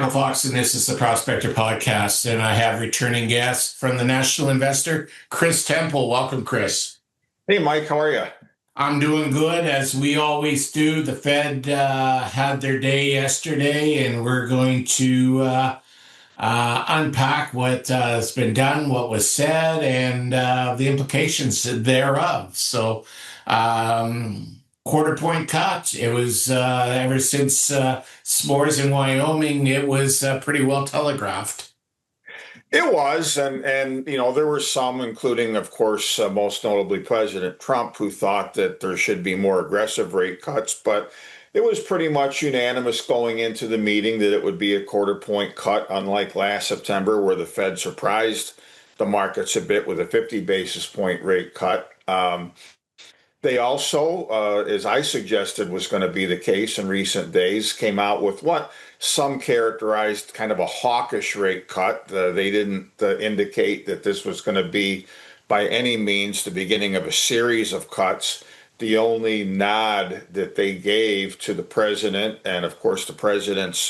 Michael Fox, and this is the Prospector Podcast. And I have returning guest from the National Investor, Chris Temple. Welcome, Chris. Hey, Mike, how are you? I'm doing good, as we always do. The Fed had their day yesterday, and we're going to unpack what has been done, what was said, and the implications thereof. So, quarter point cut. It was ever since s'mores in Wyoming, it was pretty well telegraphed. It was, and there were some, including, of course, most notably President Trump, who thought that there should be more aggressive rate cuts. But it was pretty much unanimous going into the meeting that it would be a quarter point cut, unlike last September, where the Fed surprised the markets a bit with a 50 basis point rate cut. They also, as I suggested was going to be the case in recent days, came out with what some characterized kind of a hawkish rate cut. They didn't indicate that this was going to be by any means the beginning of a series of cuts. The only nod that they gave to the president, and of course the president's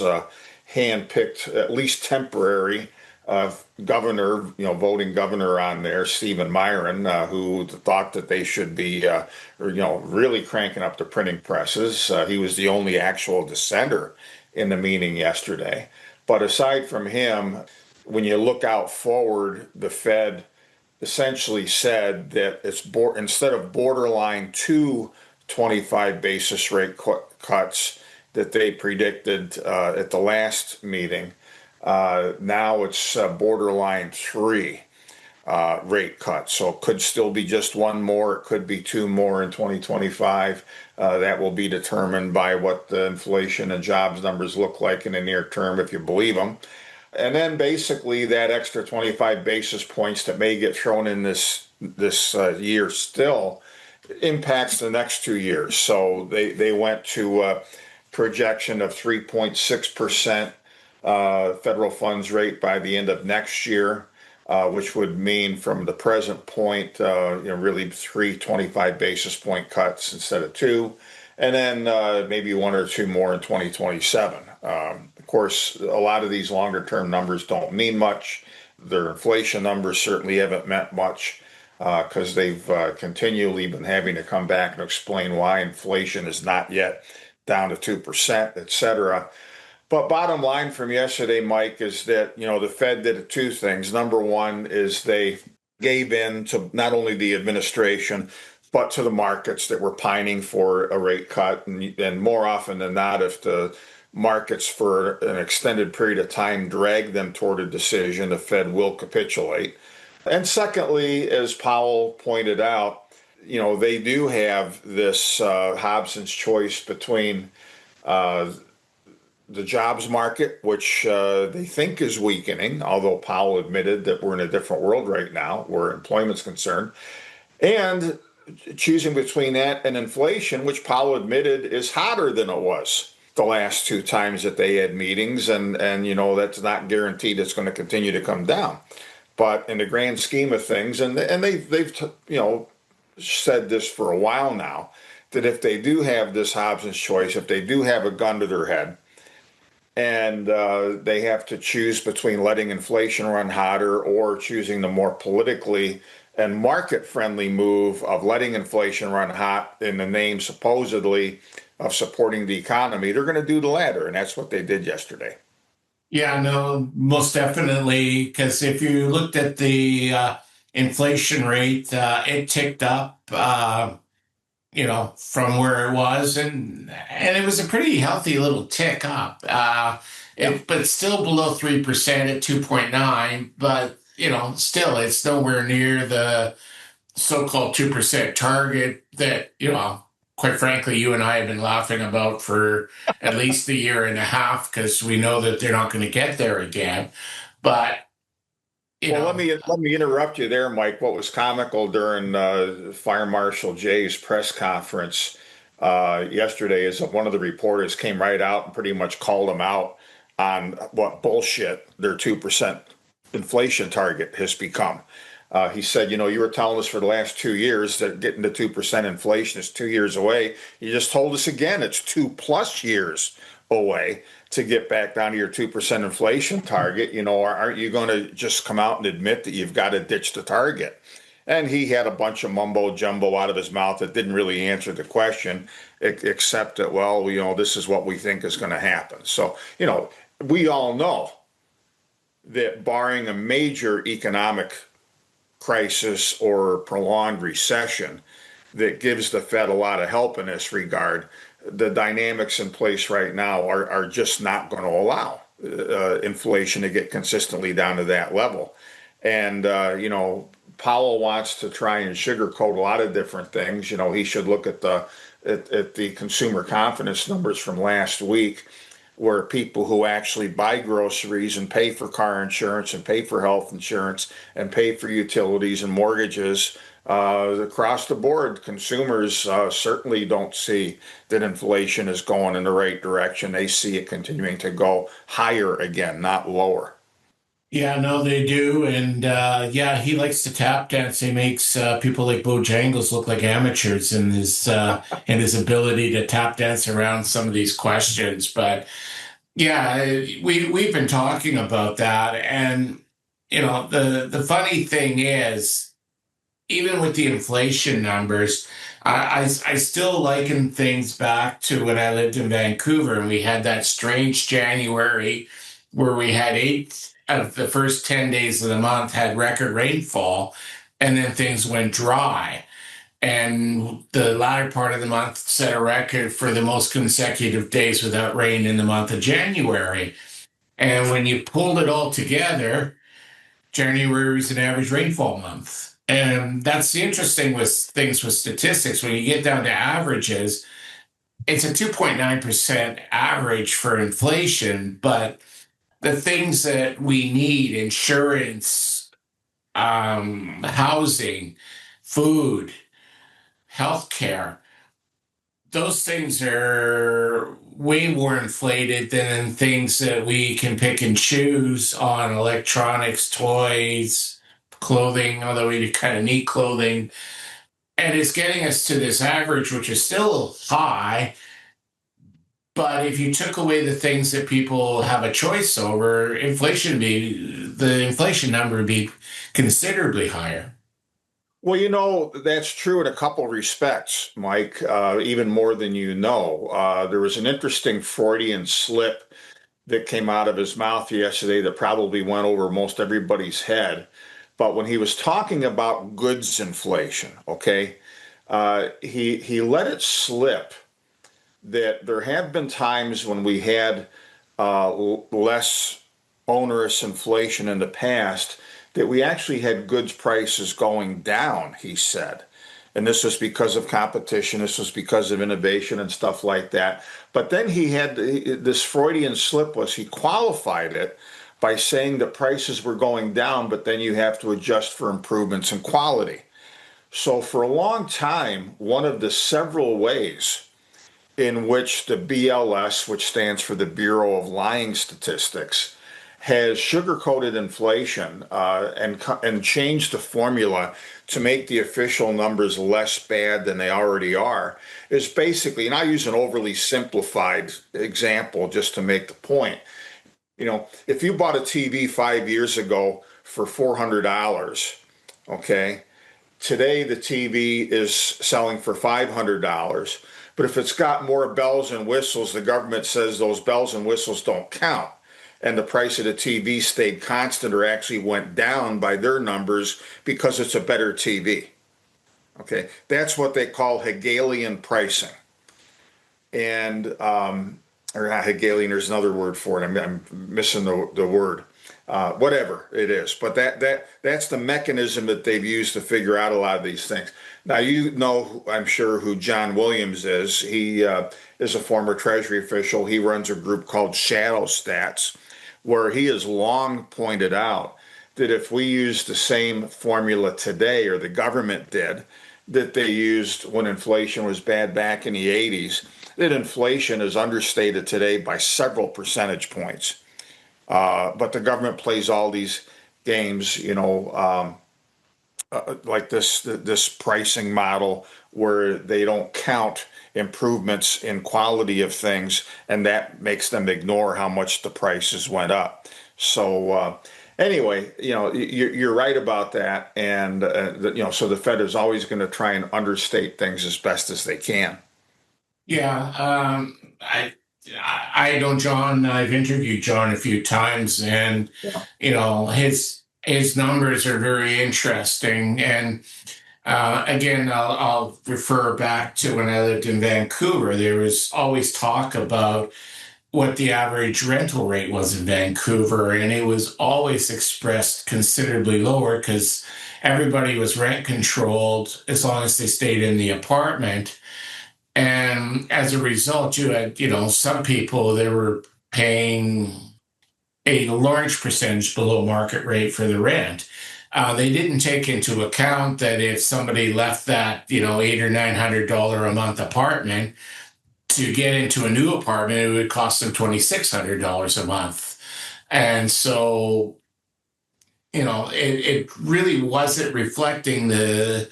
hand-picked, at least temporary, governor, voting governor on there, Stephen Myron, who thought that they should be, really cranking up the printing presses. He was the only actual dissenter in the meeting yesterday. But aside from him, when you look out forward, the Fed essentially said that it's instead of borderline 25 basis rate cuts that they predicted at the last meeting. Now it's borderline 3 rate cuts. So it could still be just one more. It could be 2 more in 2025. That will be determined by what the inflation and jobs numbers look like in the near term, if you believe them. And then basically that extra 25 basis points that may get thrown in this year still impacts the next 2 years. So they went to a projection of 3.6% federal funds rate by the end of next year, which would mean from the present point, really 3 25 basis point cuts instead of 2, and then maybe 1 or 2 more in 2027. Of course, a lot of these longer term numbers don't mean much. Their inflation numbers certainly haven't meant much because they've continually been having to come back and explain why inflation is not yet down to 2%, et cetera. But bottom line from yesterday, Mike, is that, the Fed did 2 things. Number one is they gave in to not only the administration, but to the markets that were pining for a rate cut. And more often than not, if the markets for an extended period of time drag them toward a decision, the Fed will capitulate. And secondly, as Powell pointed out, they do have this Hobson's choice between the jobs market, which they think is weakening, although Powell admitted that we're in a different world right now where employment's concerned, and choosing between that and inflation, which Powell admitted is hotter than it was the last 2 times that they had meetings, and that's not guaranteed it's going to continue to come down. But in the grand scheme of things, and they've said this for a while now, that if they do have this Hobson's choice, if they do have a gun to their head, and they have to choose between letting inflation run hotter or choosing the more politically and market-friendly move of letting inflation run hot in the name supposedly of supporting the economy, they're going to do the latter, and that's what they did yesterday. Yeah, no, most definitely, because if you looked at the inflation rate, it ticked up, from where it was, and it was a pretty healthy little tick up, but still below 3% at 2.9. But still, it's nowhere near the so-called 2% target that quite frankly, you and I have been laughing about for at least a year and a half, because we know that they're not going to get there again. But let me interrupt you there, Mike. What was comical during Fire Marshal Jay's press conference yesterday is that one of the reporters came right out and pretty much called him out on what bullshit their 2% inflation target has become. He said, you were telling us for the last 2 years that getting to 2% inflation is 2 years away. You just told us again it's 2+ years away to get back down to your 2% inflation target. Aren't you going to just come out and admit that you've got to ditch the target? And he had a bunch of mumbo jumbo out of his mouth that didn't really answer the question, except that, well, this is what we think is going to happen. So, we all know that barring a major economic crisis or prolonged recession that gives the Fed a lot of help in this regard, the dynamics in place right now are just not going to allow inflation to get consistently down to that level. And, Powell wants to try and sugarcoat a lot of different things. He should look at the consumer confidence numbers from last week, where people who actually buy groceries and pay for car insurance and pay for health insurance and pay for utilities and mortgages, across the board, consumers certainly don't see that inflation is going in the right direction. They see it continuing to go higher again, not lower. Yeah, no, they do. And yeah, he likes to tap dance. He makes people like Bojangles look like amateurs in his ability to tap dance around some of these questions. But yeah, we've been talking about that. And the funny thing is, even with the inflation numbers, I still liken things back to when I lived in Vancouver and we had that strange January where we had 8 of the first 10 days of the month had record rainfall, and then things went dry. And the latter part of the month set a record for the most consecutive days without rain in the month of January. And when you pulled it all together, January is an average rainfall month. And that's the interesting with things with statistics. When you get down to averages, it's a 2.9% average for inflation, but the things that we need, insurance, housing, food, healthcare, those things are way more inflated than things that we can pick and choose on electronics, toys, clothing, although we kind of need clothing. And it's getting us to this average, which is still high. But if you took away the things that people have a choice over, the inflation number would be considerably higher. Well, that's true in a couple respects, Mike, even more than you know. There was an interesting Freudian slip that came out of his mouth yesterday that probably went over most everybody's head. But when he was talking about goods inflation, okay, he let it slip that there have been times when we had less onerous inflation in the past that we actually had goods prices going down, he said. And this was because of competition, this was because of innovation and stuff like that. But then he had this Freudian slip was he qualified it by saying that prices were going down, but then you have to adjust for improvements in quality. So for a long time, one of the several ways in which the BLS, which stands for the Bureau of Lying Statistics, has sugarcoated inflation and changed the formula to make the official numbers less bad than they already are, is basically, and I use an overly simplified example just to make the point. If you bought a TV 5 years ago for $400, okay, today the TV is selling for $500. But if it's got more bells and whistles, the government says those bells and whistles don't count. And the price of the TV stayed constant or actually went down by their numbers because it's a better TV. Okay, that's what they call Hegelian pricing. And, or not Hegelian, there's another word for it. I'm missing the word. Whatever it is, but that's the mechanism that they've used to figure out a lot of these things. Now, I'm sure, who John Williams is. He is a former Treasury official. He runs a group called Shadow Stats, where he has long pointed out that if we use the same formula today, or the government did, that they used when inflation was bad back in the 80s, that inflation is understated today by several percentage points. But the government plays all these games, like this pricing model where they don't count improvements in quality of things, and that makes them ignore how much the prices went up. So anyway, you're right about that, and so the Fed is always going to try and understate things as best as they can. Yeah, I know John. I've interviewed John a few times, and Yeah. his numbers are very interesting. And again, I'll refer back to when I lived in Vancouver. There was always talk about what the average rental rate was in Vancouver, and it was always expressed considerably lower because everybody was rent controlled as long as they stayed in the apartment. And as a result, you had, some people they were paying a large percentage below market rate for the rent. They didn't take into account that if somebody left that, $800 or $900 a month apartment to get into a new apartment, it would cost them $2,600 a month. And so, it really wasn't reflecting the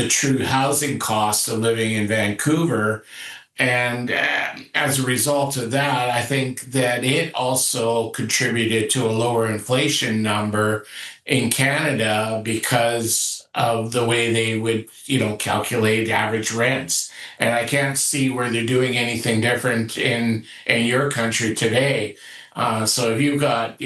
true housing costs of living in Vancouver. And as a result of that, I think that it also contributed to a lower inflation number in Canada because of the way they would, calculate average rents. And I can't see where they're doing anything different in your country today. So if you've got,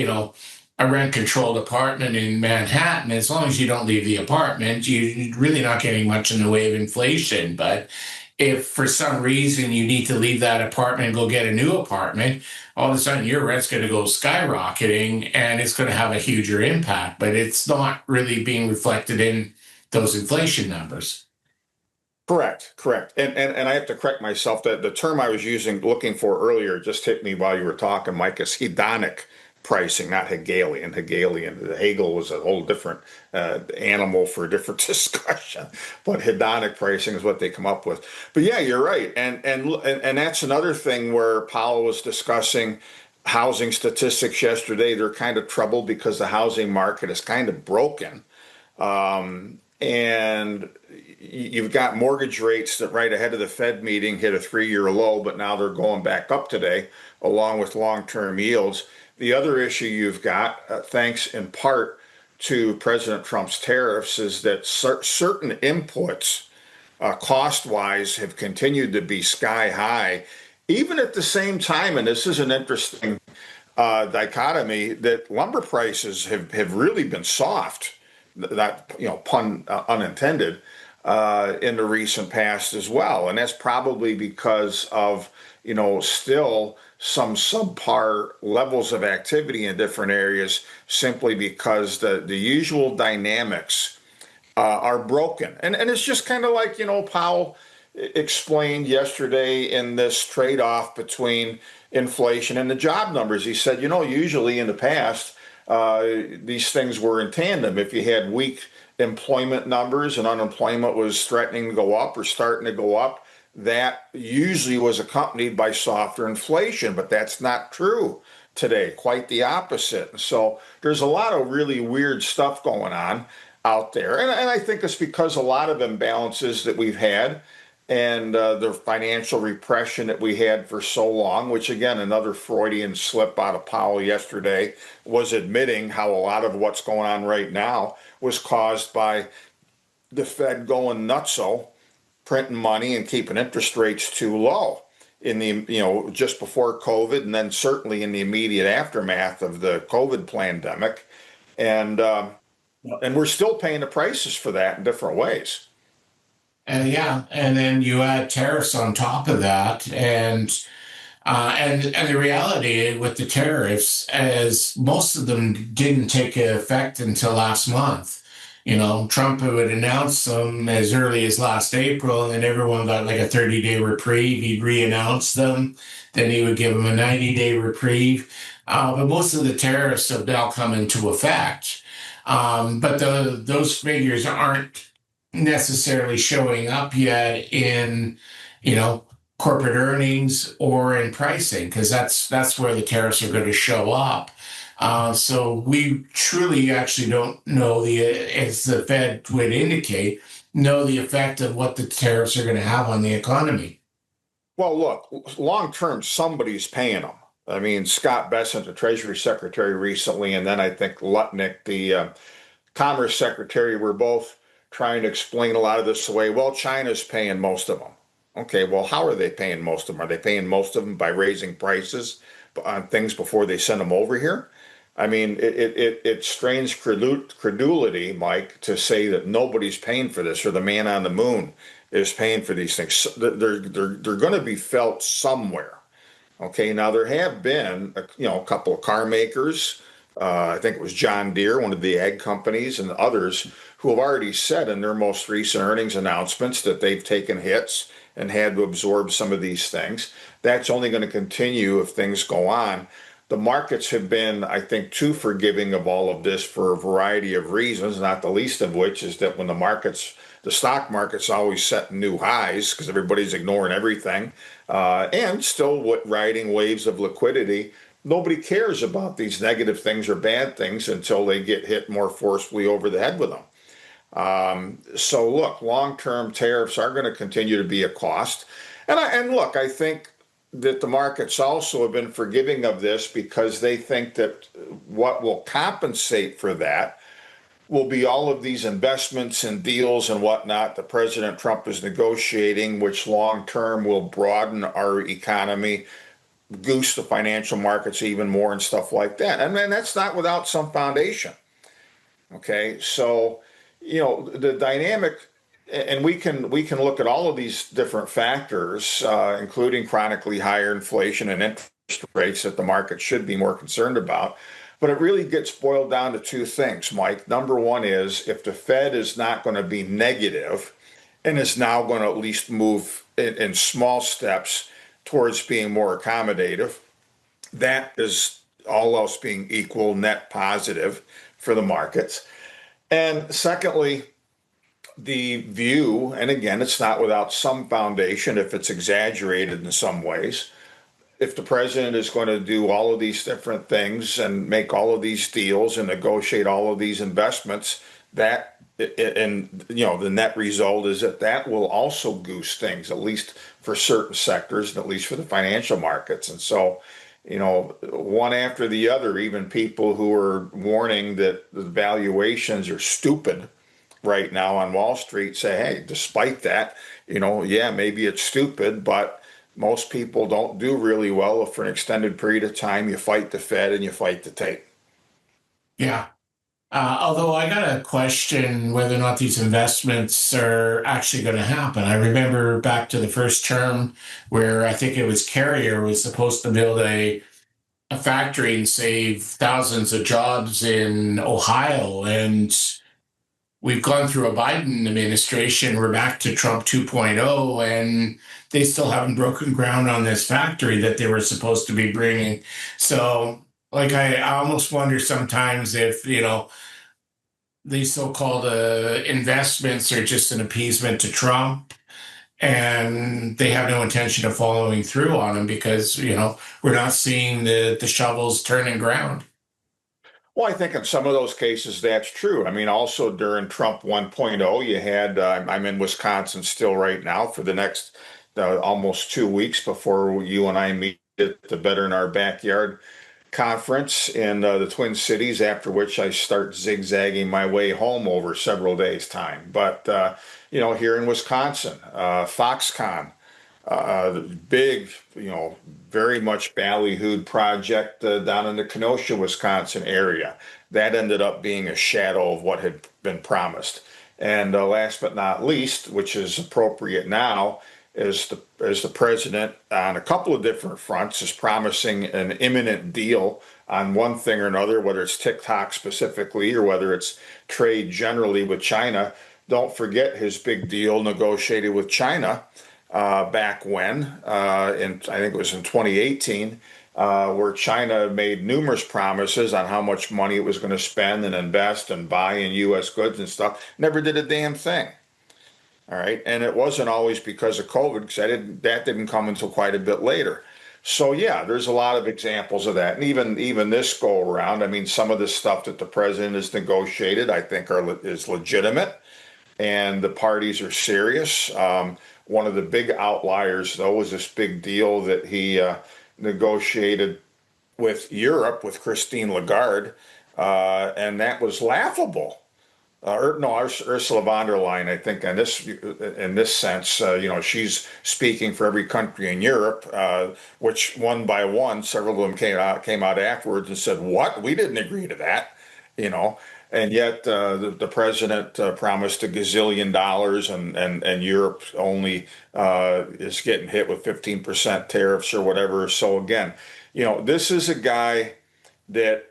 a rent controlled apartment in Manhattan, as long as you don't leave the apartment, you're really not getting much in the way of inflation. But if for some reason you need to leave that apartment and go get a new apartment, all of a sudden your rent's going to go skyrocketing and it's going to have a huger impact, but it's not really being reflected in those inflation numbers. Correct, correct. And I have to correct myself that the term I was looking for earlier, just hit me while you were talking, Mike, is hedonic pricing, not Hegelian. Hegel was a whole different animal for a different discussion, but hedonic pricing is what they come up with. But yeah, you're right, and that's another thing where Powell was discussing housing statistics yesterday. They're kind of troubled because the housing market is kind of broken. And you've got mortgage rates that right ahead of the Fed meeting hit a 3-year low, but now they're going back up today, along with long-term yields. The other issue you've got, thanks in part to President Trump's tariffs, is that certain inputs, cost-wise, have continued to be sky high, even at the same time, and this is an interesting dichotomy, that lumber prices have really been soft, that, pun unintended, in the recent past as well. And that's probably because of, still some subpar levels of activity in different areas, simply because the usual dynamics are broken. And it's just kind of like, Powell explained yesterday in this trade-off between inflation and the job numbers. He said, usually in the past, these things were in tandem. If you had weak employment numbers and unemployment was threatening to go up or starting to go up, that usually was accompanied by softer inflation, but that's not true today, quite the opposite. So there's a lot of really weird stuff going on out there. And I think it's because a lot of imbalances that we've had and the financial repression that we had for so long, which again, another Freudian slip out of Powell yesterday, was admitting how a lot of what's going on right now was caused by the Fed going nutso, printing money and keeping interest rates too low in the, just before COVID, and then certainly in the immediate aftermath of the COVID pandemic. And we're still paying the prices for that in different ways. And yeah, and then you add tariffs on top of that, and the reality with the tariffs is most of them didn't take effect until last month. Trump would announce them as early as last April, and everyone got like a 30-day reprieve. He'd re-announce them, then he would give them a 90-day reprieve. But most of the tariffs have now come into effect. But those figures aren't necessarily showing up yet in, corporate earnings or in pricing, because that's where the tariffs are going to show up. So we truly actually don't know as the Fed would indicate, know the effect of what the tariffs are going to have on the economy. Well, look, long term, somebody's paying them. I mean, Scott Bessent, the Treasury Secretary recently, and then I think Lutnick, the Commerce Secretary, were both trying to explain a lot of this away. Well, China's paying most of them. Okay, well, how are they paying most of them? Are they paying most of them by raising prices on things before they send them over here? I mean, it strains credulity, Mike, to say that nobody's paying for this or the man on the moon is paying for these things. They're going to be felt somewhere. Okay, now there have been, a couple of car makers. I think it was John Deere, one of the ag companies, and others who have already said in their most recent earnings announcements that they've taken hits and had to absorb some of these things. That's only going to continue if things go on. The markets have been, I think, too forgiving of all of this for a variety of reasons, not the least of which is that when the stock market's always setting new highs because everybody's ignoring everything, and still riding waves of liquidity. Nobody cares about these negative things or bad things until they get hit more forcefully over the head with them. So look, long-term tariffs are going to continue to be a cost. And look, I think that the markets also have been forgiving of this because they think that what will compensate for that will be all of these investments and deals and whatnot that President Trump is negotiating, which long term will broaden our economy, goose the financial markets even more, and stuff like that. And then that's not without some foundation. Okay, so the dynamic, and we can look at all of these different factors, including chronically higher inflation and interest rates that the market should be more concerned about. But it really gets boiled down to two things, Mike. Number one is if the Fed is not going to be negative and is now going to at least move in small steps towards being more accommodative, that is all else being equal, net positive for the markets. And secondly, the view, and again, it's not without some foundation if it's exaggerated in some ways. If the president is going to do all of these different things and make all of these deals and negotiate all of these investments, that and the net result is that will also goose things, at least for certain sectors, and at least for the financial markets. And so, one after the other, even people who are warning that the valuations are stupid right now on Wall Street say, hey, despite that, yeah, maybe it's stupid, but most people don't do really well if for an extended period of time you fight the Fed and you fight the tape. Yeah. Although I got to question whether or not these investments are actually going to happen. I remember back to the first term where I think it was Carrier was supposed to build a factory and save thousands of jobs in Ohio. And we've gone through a Biden administration. We're back to Trump 2.0, and they still haven't broken ground on this factory that they were supposed to be bringing. So, like, I almost wonder sometimes if, these so-called investments are just an appeasement to Trump, and they have no intention of following through on them because, we're not seeing the shovels turning ground. Well, I think in some of those cases that's true. I mean, also during Trump 1.0, you had, I'm in Wisconsin still right now for the next almost 2 weeks before you and I meet at the Better in Our Backyard conference in the Twin Cities, after which I start zigzagging my way home over several days' time. But, here in Wisconsin, Foxconn, the big, very much ballyhooed project down in the Kenosha, Wisconsin area. That ended up being a shadow of what had been promised. And last but not least, which is appropriate now, is the president on a couple of different fronts is promising an imminent deal on one thing or another, whether it's TikTok specifically or whether it's trade generally with China. Don't forget his big deal negotiated with China back when, I think it was in 2018, where China made numerous promises on how much money it was going to spend and invest and buy in U.S. goods and stuff. Never did a damn thing. All right, and it wasn't always because of COVID, because that didn't come until quite a bit later. So yeah, there's a lot of examples of that, and even this go around. I mean, some of the stuff that the president has negotiated, I think, is legitimate, and the parties are serious. One of the big outliers, though, was this big deal that he negotiated with Europe with Christine Lagarde, and that was laughable. No, Ursula von der Leyen, I think, in this sense, she's speaking for every country in Europe, which one by one, several of them came out afterwards and said, "What? We didn't agree to that," you know. And yet, the president promised a gazillion dollars, and Europe only is getting hit with 15% tariffs or whatever. So again, this is a guy that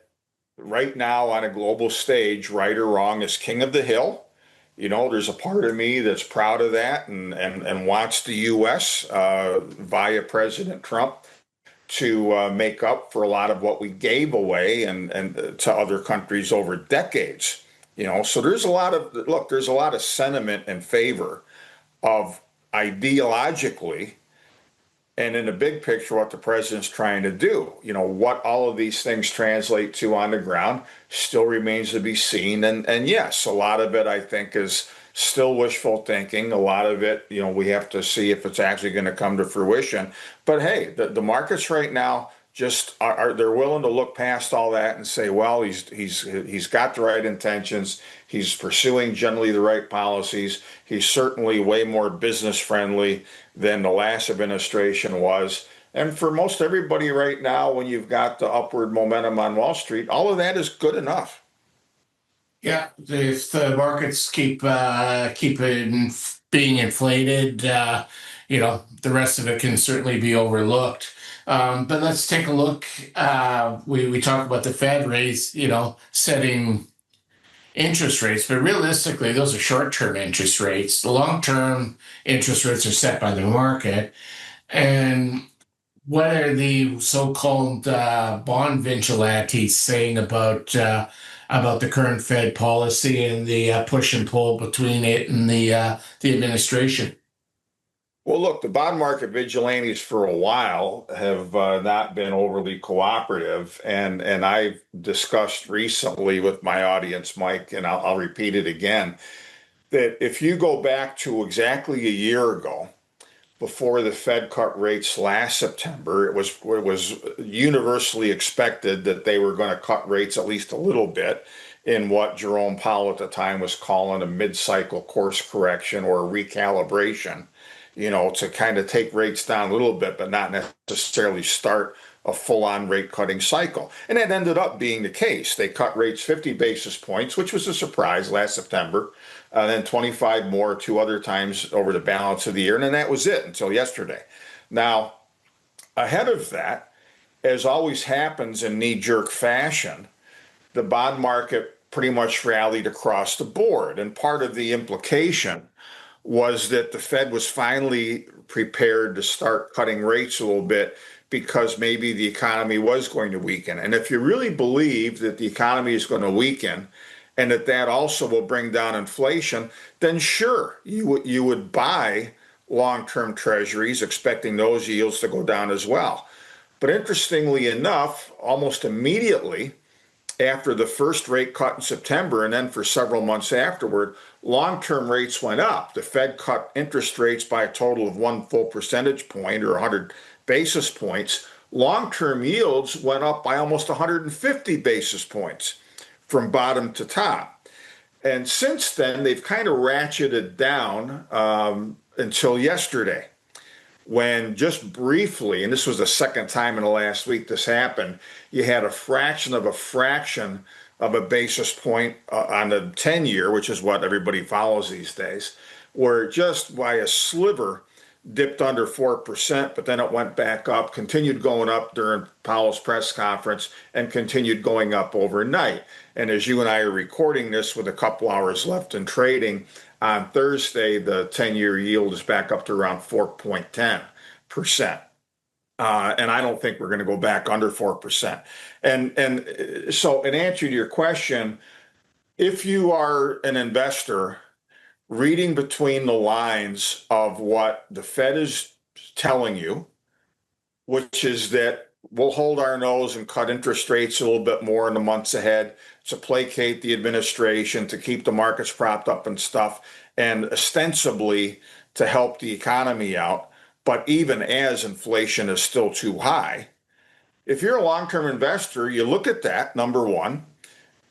right now on a global stage, right or wrong, is king of the hill. There's a part of me that's proud of that and wants the U.S. Via President Trump to make up for a lot of what we gave away and to other countries over decades. So there's a lot of sentiment in favor of ideologically and in the big picture, what the president's trying to do. What all of these things translate to on the ground still remains to be seen. And yes, a lot of it, I think, is still wishful thinking. A lot of it, we have to see if it's actually going to come to fruition. But hey, the markets right now just they're willing to look past all that and say, well, he's got the right intentions. He's pursuing generally the right policies. He's certainly way more business friendly than the last administration was. And for most everybody right now, when you've got the upward momentum on Wall Street, all of that is good enough. Yeah, if the markets keep being inflated, the rest of it can certainly be overlooked. But let's take a look. We talk about the Fed raise, setting interest rates, but realistically, those are short-term interest rates. The long-term interest rates are set by the market, and what are the so-called bond vigilantes saying about the current Fed policy and the push and pull between it and the administration? Well, look, the bond market vigilantes for a while have not been overly cooperative, and I've discussed recently with my audience, Mike, and I'll repeat it again, that if you go back to exactly a year ago, before the Fed cut rates last September, it was universally expected that they were going to cut rates at least a little bit in what Jerome Powell at the time was calling a mid-cycle course correction or a recalibration, to kind of take rates down a little bit, but not necessarily start a full-on rate cutting cycle. And that ended up being the case. They cut rates 50 basis points, which was a surprise last September, and then 25 more two other times over the balance of the year. And then that was it until yesterday. Now, ahead of that, as always happens in knee-jerk fashion, the bond market pretty much rallied across the board. And part of the implication was that the Fed was finally prepared to start cutting rates a little bit because maybe the economy was going to weaken. And if you really believe that the economy is going to weaken and that also will bring down inflation, then sure, you would buy long-term treasuries expecting those yields to go down as well. But interestingly enough, almost immediately after the first rate cut in September and then for several months afterward, long-term rates went up. The Fed cut interest rates by a total of 1 full percentage point or 100 basis points. Long-term yields went up by almost 150 basis points from bottom to top. And since then, they've kind of ratcheted down until yesterday, when just briefly, and this was the second time in the last week this happened, you had a fraction of a basis point on the 10-year, which is what everybody follows these days, where just by a sliver dipped under 4%, but then it went back up, continued going up during Powell's press conference, and continued going up overnight. And as you and I are recording this with a couple hours left in trading, on Thursday, the 10-year yield is back up to around 4.10%. And I don't think we're going to go back under 4%. And so in answer to your question, if you are an investor reading between the lines of what the Fed is telling you, which is that we'll hold our nose and cut interest rates a little bit more in the months ahead to placate the administration, to keep the markets propped up and stuff, and ostensibly to help the economy out. But even as inflation is still too high, if you're a long-term investor, you look at that, number one.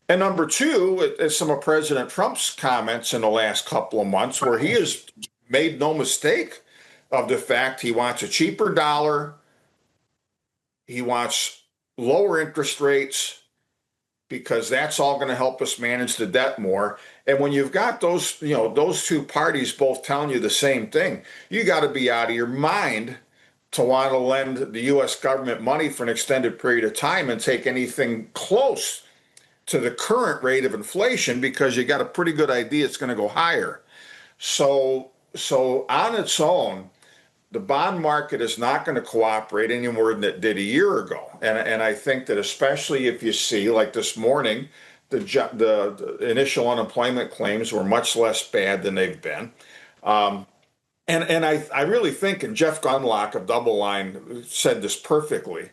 And number two, is some of President Trump's comments in the last couple of months, where he has made no mistake of the fact he wants a cheaper dollar, he wants lower interest rates, because that's all going to help us manage the debt more. And when you've got those, those two parties both telling you the same thing, you got to be out of your mind to want to lend the US government money for an extended period of time and take anything close to the current rate of inflation, because you got a pretty good idea it's going to go higher. So on its own, the bond market is not going to cooperate any more than it did a year ago. And I think that especially if you see, like this morning, the initial unemployment claims were much less bad than they've been. And I really think, and Jeff Gundlach of Double Line said this perfectly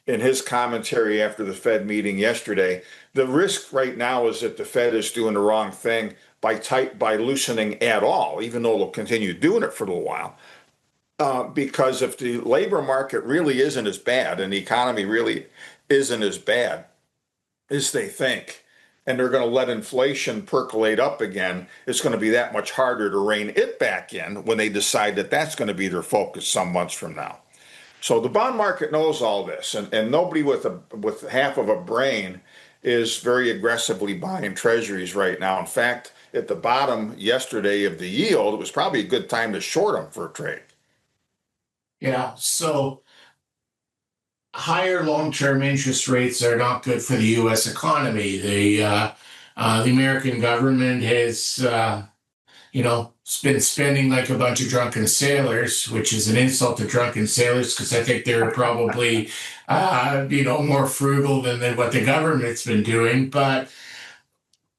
in his commentary after the Fed meeting yesterday, the risk right now is that the Fed is doing the wrong thing by loosening at all, even though they'll continue doing it for a little while. Because if the labor market really isn't as bad and the economy really isn't as bad as they think, and they're going to let inflation percolate up again, it's going to be that much harder to rein it back in when they decide that that's going to be their focus some months from now. So the bond market knows all this, and nobody with half of a brain is very aggressively buying treasuries right now. In fact, at the bottom yesterday of the yield, it was probably a good time to short them for a trade. Yeah. So higher long-term interest rates are not good for the U.S. economy. The American government has, been spending like a bunch of drunken sailors, which is an insult to drunken sailors, because I think they're probably, more frugal than what the government's been doing. But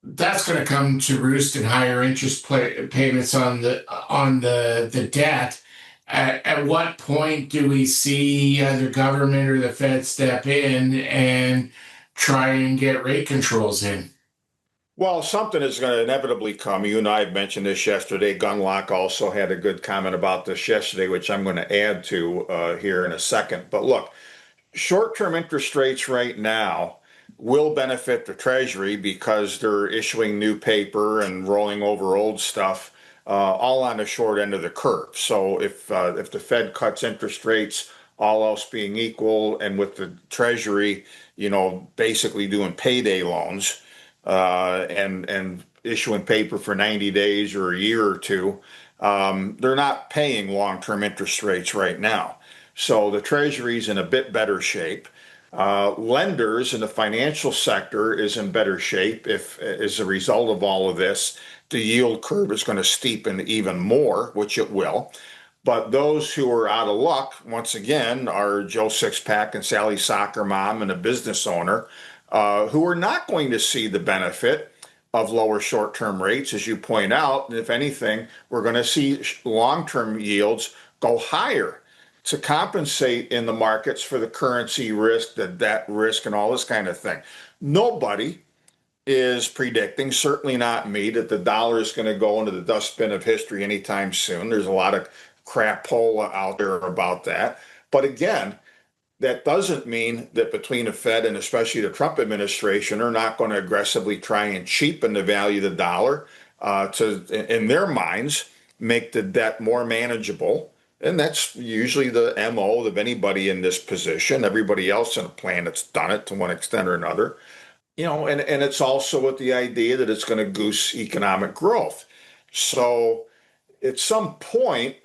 that's going to come to roost in higher interest payments on the debt. At what point do we see either government or the Fed step in and try and get rate controls in? Well, something is going to inevitably come. You and I had mentioned this yesterday. Gunlock also had a good comment about this yesterday, which I'm going to add to here in a second. But look, short-term interest rates right now will benefit the Treasury because they're issuing new paper and rolling over old stuff, all on the short end of the curve. So if the Fed cuts interest rates, all else being equal, and with the Treasury, basically doing payday loans, and issuing paper for 90 days or a year or two, they're not paying long-term interest rates right now. So the Treasury's in a bit better shape. Lenders in the financial sector is in better shape if, as a result of all of this, the yield curve is going to steepen even more, which it will. But those who are out of luck, once again, are Joe Sixpack and Sally Soccer Mom and a business owner, who are not going to see the benefit of lower short-term rates, as you point out. And if anything, we're going to see long-term yields go higher to compensate in the markets for the currency risk, the debt risk, and all this kind of thing. Nobody is predicting, certainly not me, that the dollar is going to go into the dustbin of history anytime soon. There's a lot of crapola out there about that. But again, that doesn't mean that between the Fed and especially the Trump administration are not going to aggressively try and cheapen the value of the dollar to, in their minds, make the debt more manageable. And that's usually the MO of anybody in this position. Everybody else on the planet's done it to one extent or another. And it's also with the idea that it's going to goose economic growth. So at some point,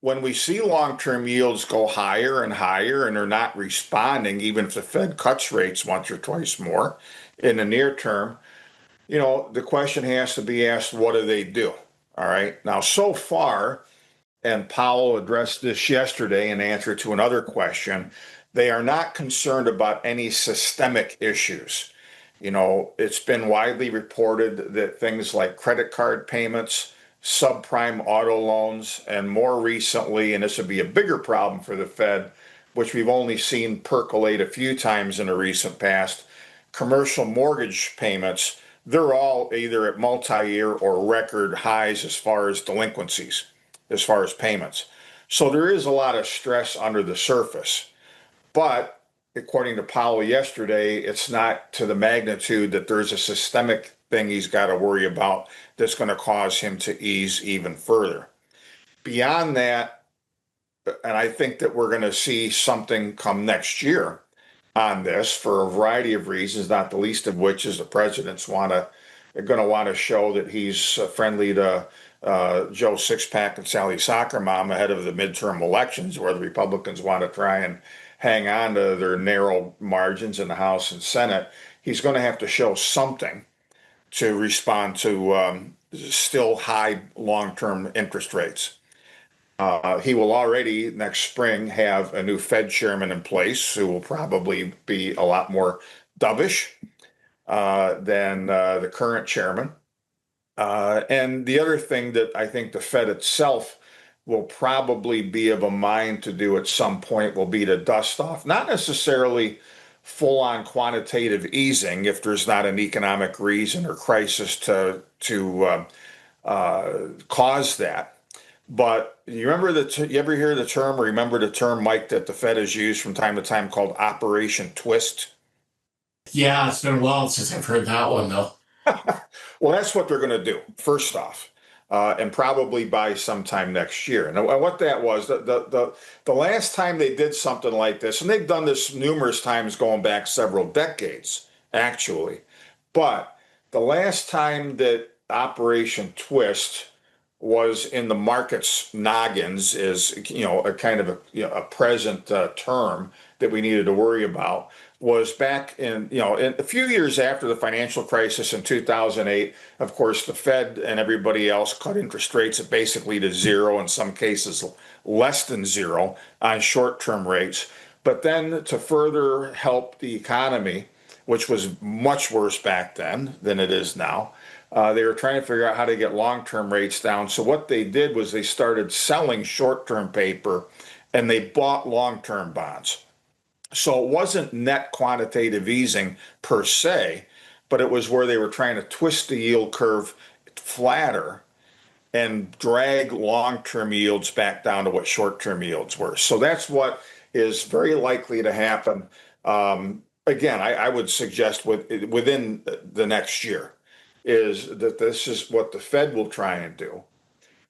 when we see long-term yields go higher and higher and they're not responding, even if the Fed cuts rates once or twice more in the near term, the question has to be asked, what do they do? All right. Now, so far, and Powell addressed this yesterday in answer to another question, they are not concerned about any systemic issues. It's been widely reported that things like credit card payments, subprime auto loans, and more recently, and this would be a bigger problem for the Fed, which we've only seen percolate a few times in the recent past, commercial mortgage payments, they're all either at multi-year or record highs as far as delinquencies, as far as payments. So there is a lot of stress under the surface. But according to Powell yesterday, it's not to the magnitude that there's a systemic thing he's got to worry about that's going to cause him to ease even further. Beyond that, and I think that we're going to see something come next year on this for a variety of reasons, not the least of which is the president's going to want to show that he's friendly to Joe Sixpack and Sally Soccer Mom ahead of the midterm elections, where the Republicans want to try and hang on to their narrow margins in the House and Senate. He's going to have to show something to respond to still high long-term interest rates. He will already next spring have a new Fed chairman in place who will probably be a lot more dovish than the current chairman. And the other thing that I think the Fed itself will probably be of a mind to do at some point will be to dust off, not necessarily full on quantitative easing if there's not an economic reason or crisis to cause that. But you remember you ever hear the term or remember the term, Mike, that the Fed has used from time to time called Operation Twist? Yeah, it's been a while since I've heard that one though. Well, that's what they're going to do, first off, and probably by sometime next year. And what that was, the last time they did something like this, and they've done this numerous times going back several decades, actually, but the last time that Operation Twist was in the market's noggins is, a kind of a present term that we needed to worry about was back in a few years after the financial crisis in 2008. Of course, the Fed and everybody else cut interest rates at basically to zero, in some cases less than zero on short-term rates. But then to further help the economy, which was much worse back then than it is now, they were trying to figure out how to get long-term rates down. So what they did was they started selling short-term paper and they bought long-term bonds. So it wasn't net quantitative easing per se, but it was where they were trying to twist the yield curve flatter and drag long-term yields back down to what short-term yields were. So that's what is very likely to happen. Again, I would suggest within the next year is that this is what the Fed will try and do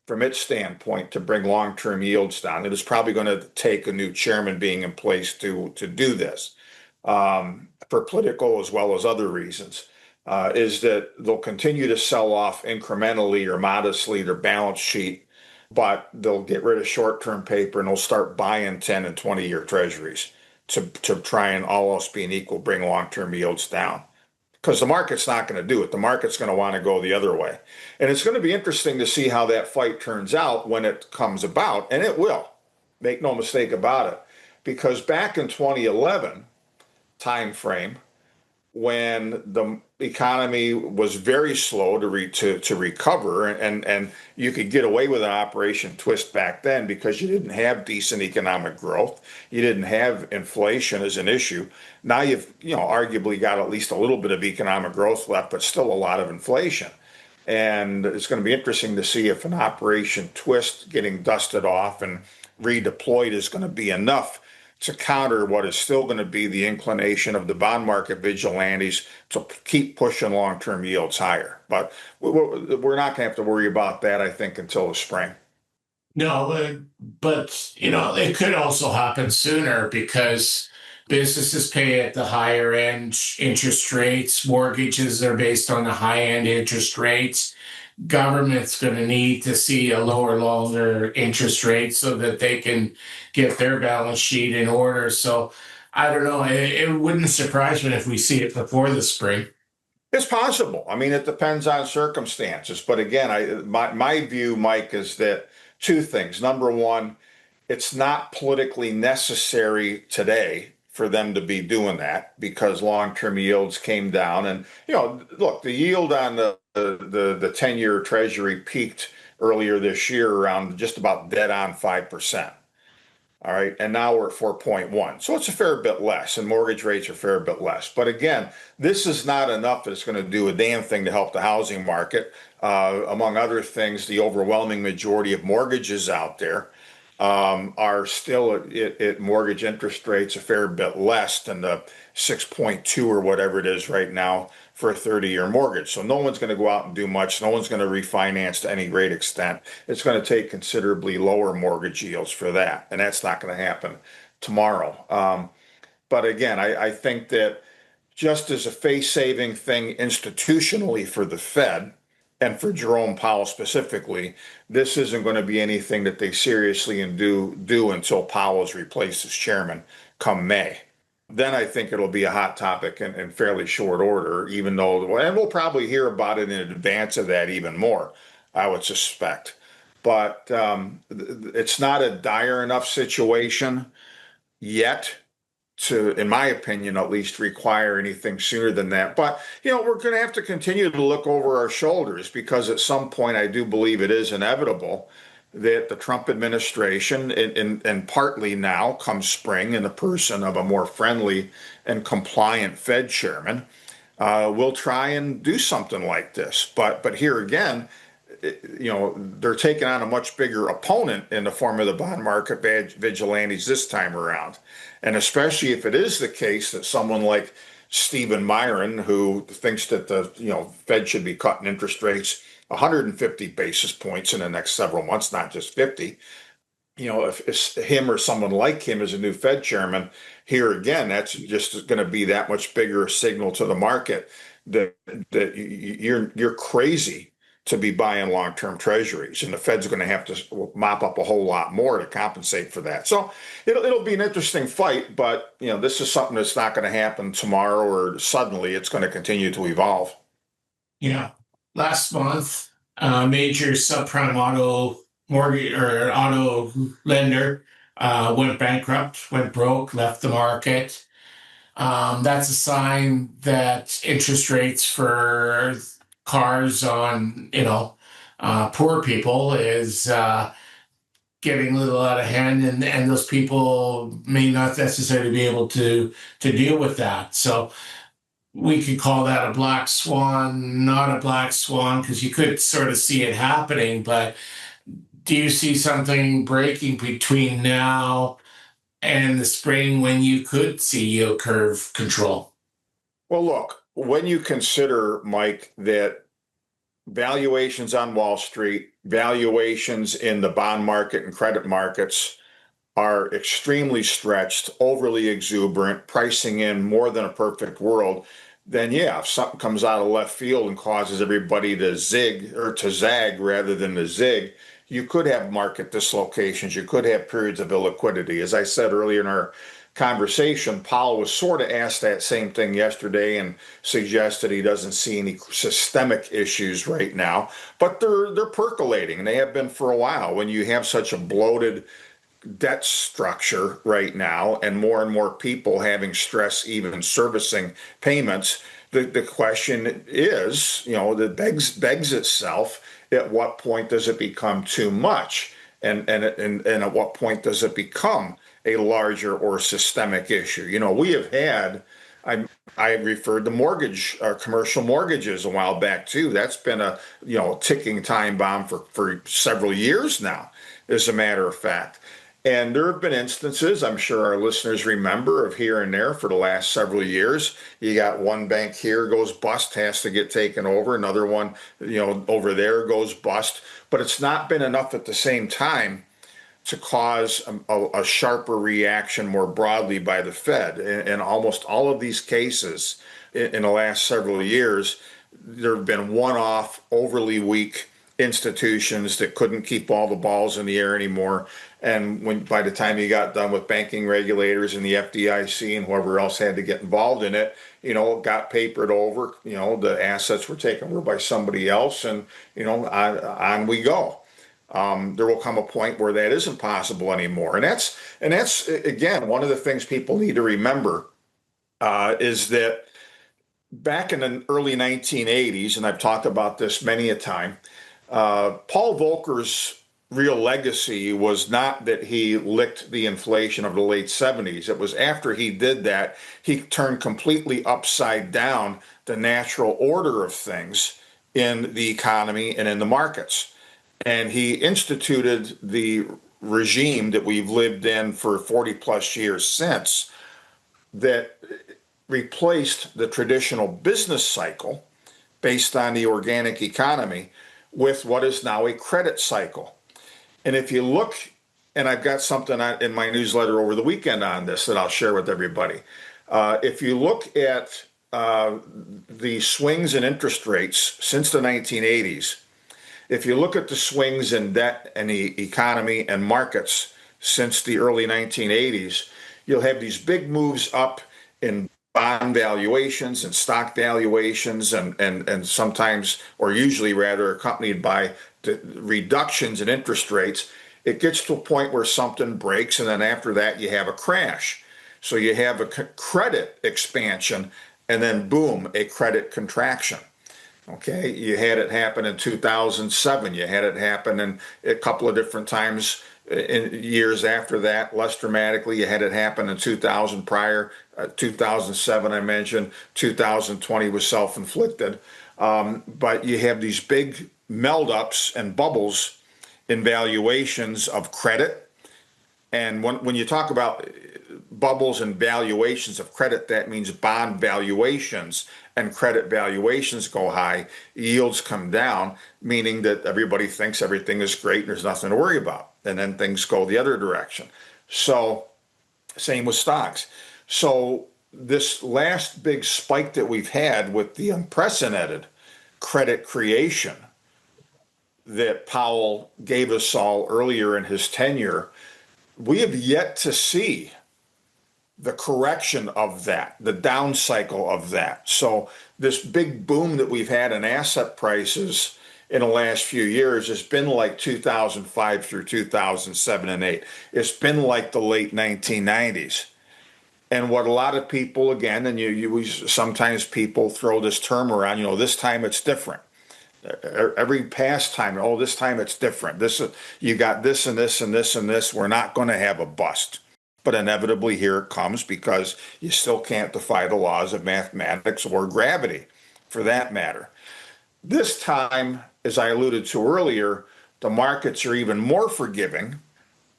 from its standpoint to bring long-term yields down. It is probably going to take a new chairman being in place to do this for political as well as other reasons. Is that they'll continue to sell off incrementally or modestly their balance sheet, but they'll get rid of short-term paper and they'll start buying 10 and 20-year treasuries to try and, all else being equal, bring long-term yields down. Because the market's not going to do it. The market's going to want to go the other way. And it's going to be interesting to see how that fight turns out when it comes about. And it will. Make no mistake about it. Because back in 2011 timeframe, when the economy was very slow to recover, and you could get away with an Operation Twist back then because you didn't have decent economic growth, you didn't have inflation as an issue. Now you've arguably got at least a little bit of economic growth left, but still a lot of inflation. And it's going to be interesting to see if an Operation Twist getting dusted off and redeployed is going to be enough to counter what is still going to be the inclination of the bond market vigilantes to keep pushing long-term yields higher. But we're not going to have to worry about that, I think, until the spring. No, but it could also happen sooner because businesses pay at the higher end interest rates. Mortgages are based on the high end interest rates. Government's going to need to see a longer interest rate so that they can get their balance sheet in order. So I don't know. It wouldn't surprise me if we see it before the spring. It's possible. I mean, it depends on circumstances. But again, my view, Mike, is that two things. Number one, it's not politically necessary today for them to be doing that because long-term yields came down. And, look, the yield on the 10-year treasury peaked earlier this year around just about dead on 5%. All right. And now we're at 4.1. So it's a fair bit less, and mortgage rates are a fair bit less. But again, this is not enough that's going to do a damn thing to help the housing market. Among other things, the overwhelming majority of mortgages out there are still at mortgage interest rates a fair bit less than the 6.2 or whatever it is right now for a 30-year mortgage. So no one's going to go out and do much. No one's going to refinance to any great extent. It's going to take considerably lower mortgage yields for that, and that's not going to happen tomorrow. But again, I think that just as a face-saving thing institutionally for the Fed and for Jerome Powell specifically, this isn't going to be anything that they seriously do until Powell is replaced as chairman come May. Then I think it'll be a hot topic in fairly short order, even though, and we'll probably hear about it in advance of that even more, I would suspect. But it's not a dire enough situation yet to, in my opinion, at least require anything sooner than that. But, we're going to have to continue to look over our shoulders because at some point I do believe it is inevitable that the Trump administration, and partly now come spring in the person of a more friendly and compliant Fed chairman, will try and do something like this. But here again, they're taking on a much bigger opponent in the form of the bond market vigilantes this time around. And especially if it is the case that someone like Stephen Myron, who thinks that the Fed should be cutting interest rates 150 basis points in the next several months, not just 50, if it's him or someone like him as a new Fed chairman, here again, that's just going to be that much bigger a signal to the market that you're crazy to be buying long-term treasuries, and the Fed's going to have to mop up a whole lot more to compensate for that. So it'll be an interesting fight, but this is something that's not going to happen tomorrow or suddenly. It's going to continue to evolve. Yeah. Last month, major subprime auto mortgage or auto lender went bankrupt, went broke, left the market. That's a sign that interest rates for cars on, poor people is getting a little out of hand, and those people may not necessarily be able to deal with that. So we could call that a black swan, not a black swan, because you could sort of see it happening. But do you see something breaking between now and the spring when you could see yield curve control? Well, look, when you consider, Mike, that valuations on Wall Street, valuations in the bond market and credit markets are extremely stretched, overly exuberant, pricing in more than a perfect world, then yeah, if something comes out of left field and causes everybody to zig or to zag rather than to zig, you could have market dislocations. You could have periods of illiquidity. As I said earlier in our conversation, Powell was sort of asked that same thing yesterday and suggested he doesn't see any systemic issues right now, but they're percolating, and they have been for a while. When you have such a bloated debt structure right now and more people having stress even servicing payments, the question is, that begs itself, at what point does it become too much? And at what point does it become a larger or systemic issue? We have had, I referred to commercial mortgages a while back too. That's been a ticking time bomb for several years now, as a matter of fact. And there have been instances, I'm sure our listeners remember, of here and there for the last several years. You got one bank here goes bust, has to get taken over. Another one, over there goes bust. But it's not been enough at the same time to cause a sharper reaction more broadly by the Fed. In almost all of these cases in the last several years, there have been one-off, overly weak institutions that couldn't keep all the balls in the air anymore. And by the time you got done with banking regulators and the FDIC and whoever else had to get involved in it, got papered over, the assets were taken over by somebody else, and, on we go. There will come a point where that isn't possible anymore. And that's again, one of the things people need to remember, is that back in the early 1980s, and I've talked about this many a time, Paul Volcker's real legacy was not that he licked the inflation of the late 70s. It was after he did that, he turned completely upside down the natural order of things in the economy and in the markets. And he instituted the regime that we've lived in for 40 plus years since that replaced the traditional business cycle based on the organic economy with what is now a credit cycle. And if you look, and I've got something in my newsletter over the weekend on this that I'll share with everybody. If you look at the swings in interest rates since the 1980s, if you look at the swings in debt and the economy and markets since the early 1980s, you'll have these big moves up in bond valuations and stock valuations and sometimes or usually rather accompanied by the reductions in interest rates. It gets to a point where something breaks and then after that you have a crash. So you have a credit expansion and then boom, a credit contraction. Okay, you had it happen in 2007. You had it happen in a couple of different times in years after that, less dramatically. You had it happen in 2000 prior, 2007 I mentioned, 2020 was self-inflicted. But you have these big meld-ups and bubbles in valuations of credit. And when you talk about bubbles and valuations of credit, that means bond valuations and credit valuations go high, yields come down, meaning that everybody thinks everything is great and there's nothing to worry about. And then things go the other direction. So, same with stocks. So, this last big spike that we've had with the unprecedented credit creation that Powell gave us all earlier in his tenure, we have yet to see the correction of that, the down cycle of that. So this big boom that we've had in asset prices in the last few years has been like 2005 through 2007 and 8. It's been like the late 1990s. And what a lot of people, again, and sometimes people throw this term around, this time it's different. Every past time, oh, this time it's different. You got this and this and this and this. We're not going to have a bust. But inevitably here it comes because you still can't defy the laws of mathematics or gravity for that matter. This time, as I alluded to earlier, the markets are even more forgiving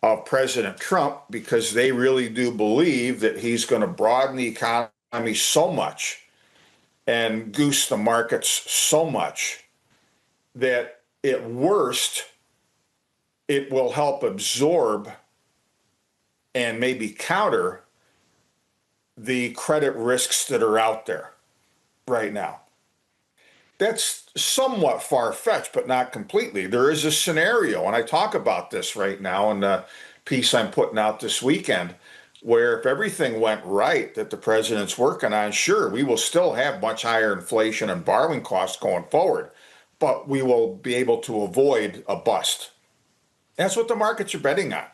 of President Trump because they really do believe that he's going to broaden the economy so much and goose the markets so much that at worst, it will help absorb and maybe counter the credit risks that are out there right now. That's somewhat far-fetched, but not completely. There is a scenario, and I talk about this right now in the piece I'm putting out this weekend, where if everything went right that the president's working on, sure, we will still have much higher inflation and borrowing costs going forward, but we will be able to avoid a bust. That's what the markets are betting on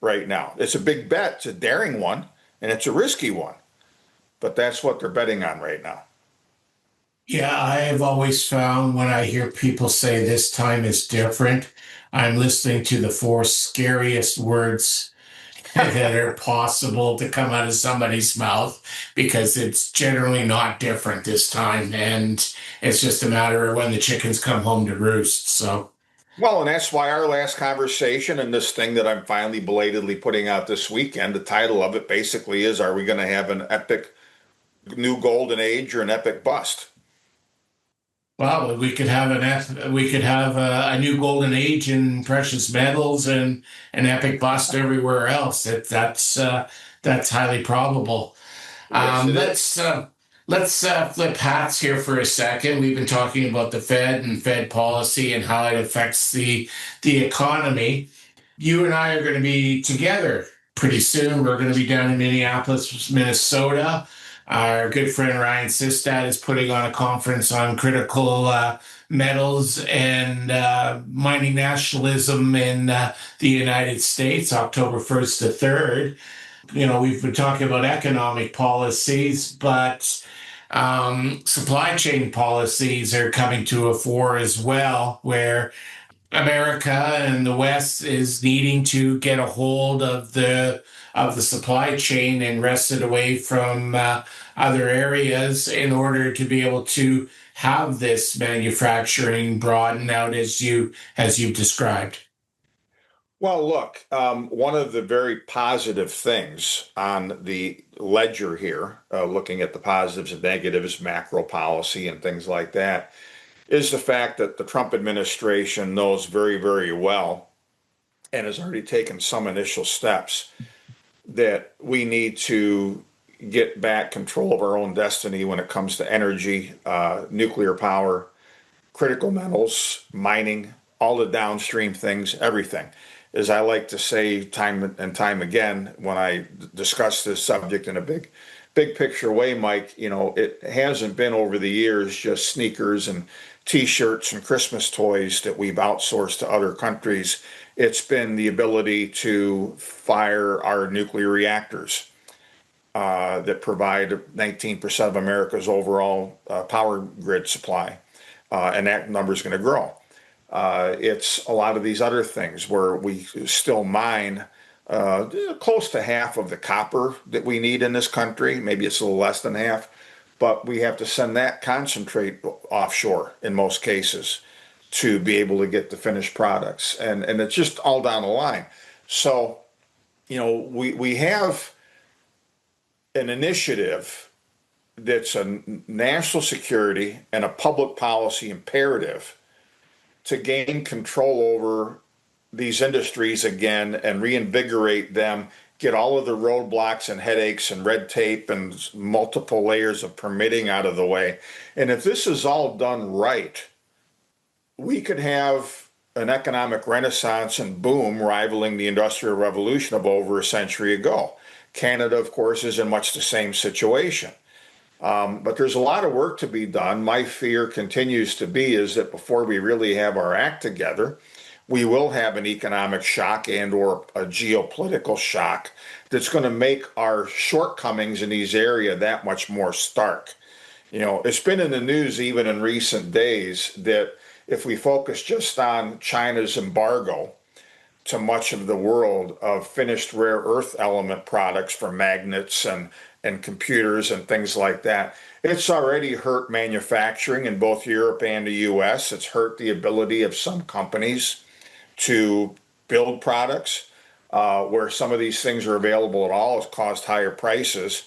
right now. It's a big bet, it's a daring one, and it's a risky one, but that's what they're betting on right now. Yeah, I've always found when I hear people say this time is different, I'm listening to the four scariest words that are possible to come out of somebody's mouth because it's generally not different this time. And it's just a matter of when the chickens come home to roost. So, Well, and that's why our last conversation and this thing that I'm finally belatedly putting out this weekend, the title of it basically is, are we going to have an epic new golden age or an epic bust? well, we could have a new golden age in precious metals and an epic bust everywhere else. That's highly probable. Yes, Um, it is. let's uh, let's flip hats here for a second. We've been talking about the Fed and Fed policy and how it affects the economy. You and I are going to be together pretty soon. We're going to be down in Minneapolis, Minnesota. Our good friend Ryan Sistad is putting on a conference on critical metals and mining nationalism in the United States, October 1st to 3rd. We've been talking about economic policies, but supply chain policies are coming to a fore as well, where America and the West is needing to get a hold of the supply chain and wrest it away from other areas in order to be able to have this manufacturing broaden out as you've described. Well, look, one of the very positive things on the ledger here, looking at the positives and negatives, macro policy and things like that, is the fact that the Trump administration knows very, very well and has already taken some initial steps that we need to get back control of our own destiny when it comes to energy, nuclear power, critical metals, mining, all the downstream things, everything. As I like to say time and time again when I discuss this subject in a big picture way, Mike, it hasn't been over the years just sneakers and t-shirts and Christmas toys that we've outsourced to other countries. It's been the ability to fire our nuclear reactors that provide 19% of America's overall power grid supply. And that number is going to grow. It's a lot of these other things where we still mine close to half of the copper that we need in this country. Maybe it's a little less than half, but we have to send that concentrate offshore in most cases to be able to get the finished products. And it's just all down the line. So, we have an initiative that's a national security and a public policy imperative to gain control over these industries again and reinvigorate them, get all of the roadblocks and headaches and red tape and multiple layers of permitting out of the way. And if this is all done right, we could have an economic renaissance and boom rivaling the Industrial Revolution of over a century ago. Canada, of course, is in much the same situation. But there's a lot of work to be done. My fear continues to be is that before we really have our act together, we will have an economic shock and or a geopolitical shock that's going to make our shortcomings in these areas that much more stark. It's been in the news even in recent days that if we focus just on China's embargo to much of the world of finished rare earth element products for magnets and computers and things like that. It's already hurt manufacturing in both Europe and the US. It's hurt the ability of some companies to build products where some of these things are available at all. It's caused higher prices.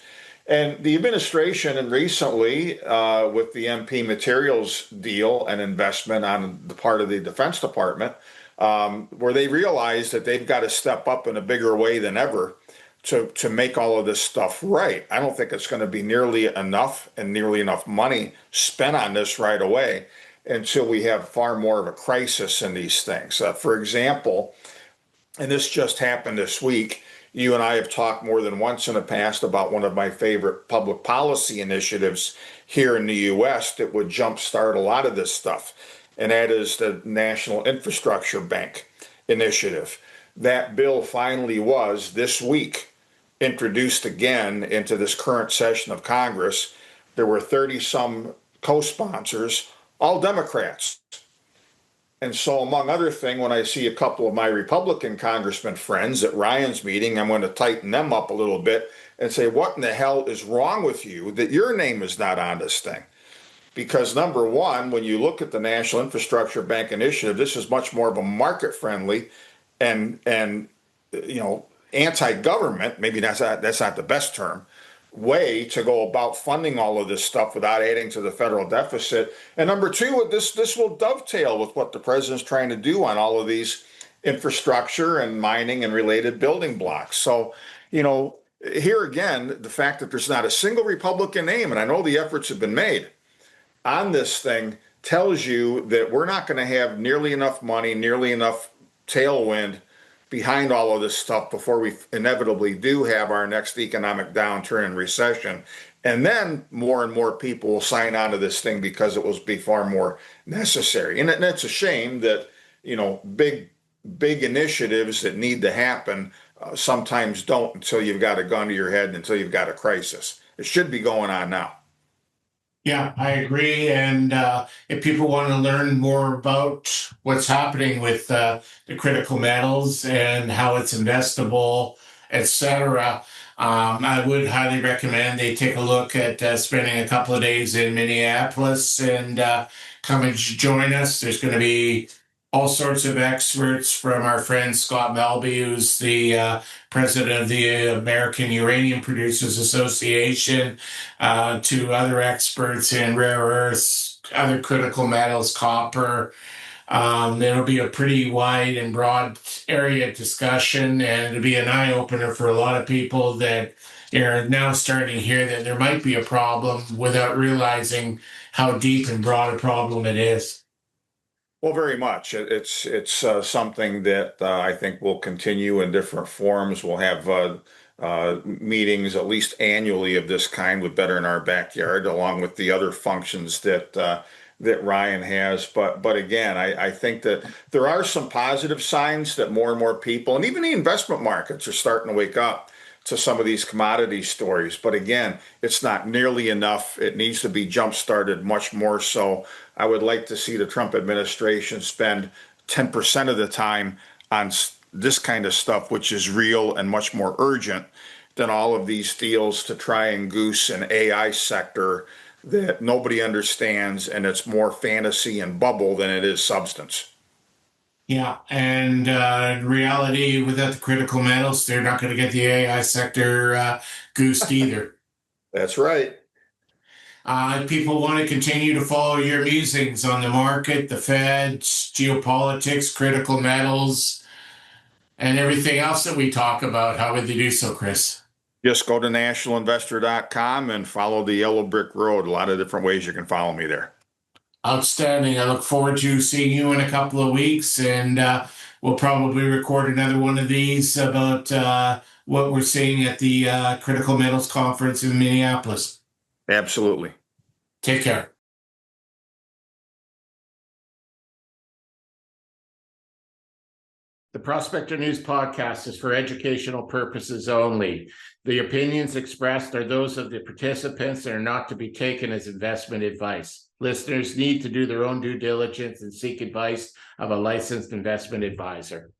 And the administration, and recently with the MP Materials deal and investment on the part of the Defense Department, where they realize that they've got to step up in a bigger way than ever to make all of this stuff right. I don't think it's going to be nearly enough and nearly enough money spent on this right away until we have far more of a crisis in these things. For example, and this just happened this week, you and I have talked more than once in the past about one of my favorite public policy initiatives here in the US that would jumpstart a lot of this stuff, and that is the National Infrastructure Bank initiative. That bill finally was this week introduced again into this current session of Congress. There were 30 some co-sponsors, all Democrats. And so, among other things, when I see a couple of my Republican congressman friends at Ryan's meeting, I'm going to tighten them up a little bit and say, what in the hell is wrong with you that your name is not on this thing? Because number one, when you look at the National Infrastructure Bank initiative, this is much more of a market-friendly and anti-government, maybe that's not the best term, way to go about funding all of this stuff without adding to the federal deficit. And number two, this will dovetail with what the president's trying to do on all of these infrastructure and mining and related building blocks. So, here again, the fact that there's not a single Republican name, and I know the efforts have been made on this thing, tells you that we're not going to have nearly enough money, nearly enough tailwind behind all of this stuff before we inevitably do have our next economic downturn and recession. And then more and more people will sign on to this thing because it will be far more necessary. And it's a shame that, big initiatives that need to happen sometimes don't until you've got a gun to your head and until you've got a crisis. It should be going on now. Yeah, I agree. And if people want to learn more about what's happening with the critical metals and how it's investable, etc., I would highly recommend they take a look at spending a couple of days in Minneapolis and come and join us. There's going to be all sorts of experts from our friend Scott Melby, who's the president of the American Uranium Producers Association, to other experts in rare earths, other critical metals, copper. It'll be a pretty wide and broad area discussion, and it'll be an eye opener for a lot of people that are now starting to hear that there might be a problem without realizing how deep and broad a problem it is. Well, very much. It's something that I think will continue in different forms. We'll have meetings at least annually of this kind with Better in Our Backyard, along with the other functions that Ryan has. But again, I think that there are some positive signs that more and more people, and even the investment markets, are starting to wake up to some of these commodity stories. But again, it's not nearly enough. It needs to be jump started much more so. I would like to see the Trump administration spend 10% of the time on this kind of stuff, which is real and much more urgent than all of these deals to try and goose an AI sector that nobody understands, and it's more fantasy and bubble than it is substance. Yeah, and in reality, without the critical metals, they're not going to get the AI sector goosed either. That's right. If people want to continue to follow your musings on the market, the Feds, geopolitics, critical metals, and everything else that we talk about, how would they do so, Chris? Just go to nationalinvestor.com and follow the yellow brick road. A lot of different ways you can follow me there. Outstanding. I look forward to seeing you in a couple of weeks, and we'll probably record another one of these about what we're seeing at the Critical Metals Conference in Minneapolis. Absolutely. Take care. The Prospector News Podcast is for educational purposes only. The opinions expressed are those of the participants and are not to be taken as investment advice. Listeners need to do their own due diligence and seek advice of a licensed investment advisor.